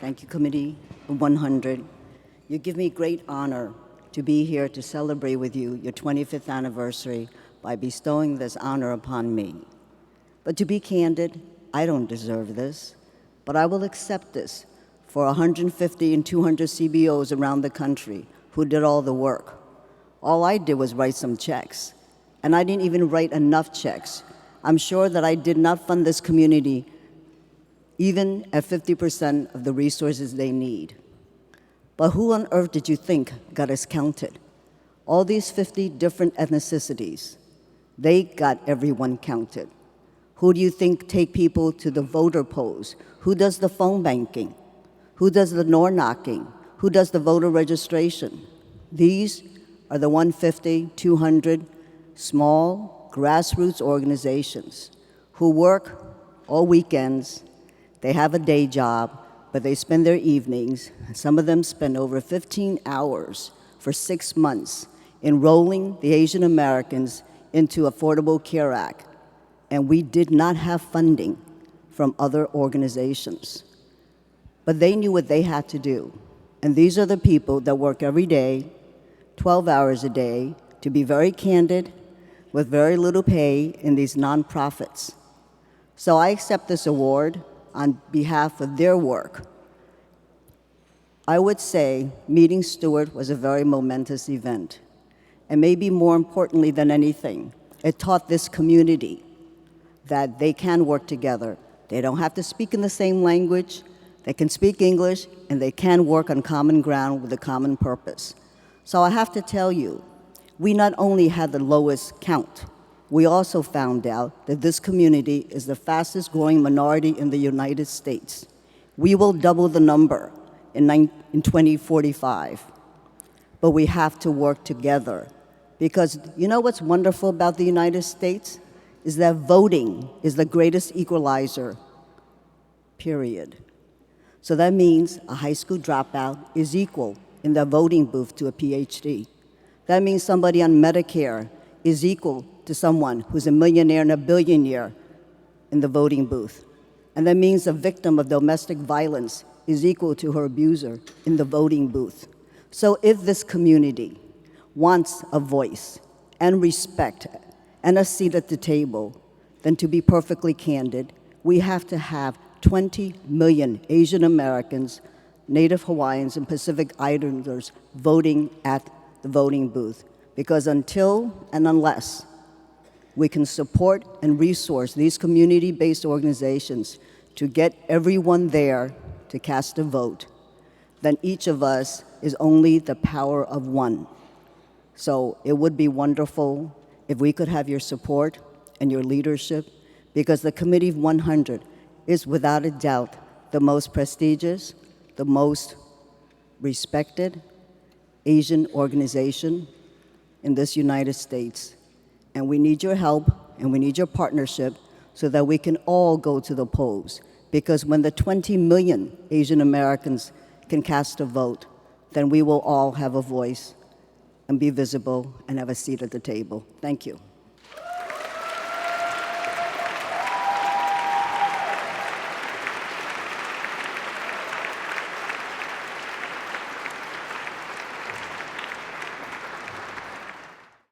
Thank you, Committee 100. You give me great honor to be here to celebrate with you your 25th anniversary by bestowing this honor upon me. But to be candid, I don't deserve this, but I will accept this for 150 and 200 CBOs around the country who did all the work. All I did was write some checks, and I didn't even write enough checks. I'm sure that I did not fund this community even at 50% of the resources they need. But who on earth did you think got us counted? All these 50 different ethnicities, they got everyone counted. Who do you think take people to the voter polls? Who does the phone banking? Who does the door knocking? Who does the voter registration? These are the 150, 200 small grassroots organizations who work all weekends. They have a day job, but they spend their evenings. Some of them spend over 15 hours for 6 months enrolling the Asian Americans into Affordable Care Act. And we did not have funding from other organizations. But they knew what they had to do. And these are the people that work every day, 12 hours a day, to be very candid, with very little pay in these nonprofits. So I accept this award on behalf of their work. I would say meeting Stewart was a very momentous event. And maybe more importantly than anything, it taught this community that they can work together. They don't have to speak in the same language, they can speak English, and they can work on common ground with a common purpose. So I have to tell you, we not only had the lowest count, we also found out that this community is the fastest growing minority in the United States. We will double the number in 2045. But we have to work together. Because you know what's wonderful about the United States? Is that voting is the greatest equalizer, period. So that means a high school dropout is equal in the voting booth to a PhD. That means somebody on Medicare is equal to someone who's a millionaire and a billionaire in the voting booth. And that means a victim of domestic violence is equal to her abuser in the voting booth. So if this community wants a voice and respect and a seat at the table, then to be perfectly candid, we have to have 20 million Asian Americans, Native Hawaiians, and Pacific Islanders voting at the voting booth. Because until and unless we can support and resource these community-based organizations to get everyone there to cast a vote, then each of us is only the power of one. So it would be wonderful if we could have your support and your leadership, because the Committee of 100 is without a doubt the most prestigious, the most respected Asian organization in this United States. And we need your help and we need your partnership so that we can all go to the polls. Because when the 20 million Asian Americans can cast a vote, then we will all have a voice and be visible and have a seat at the table. Thank you.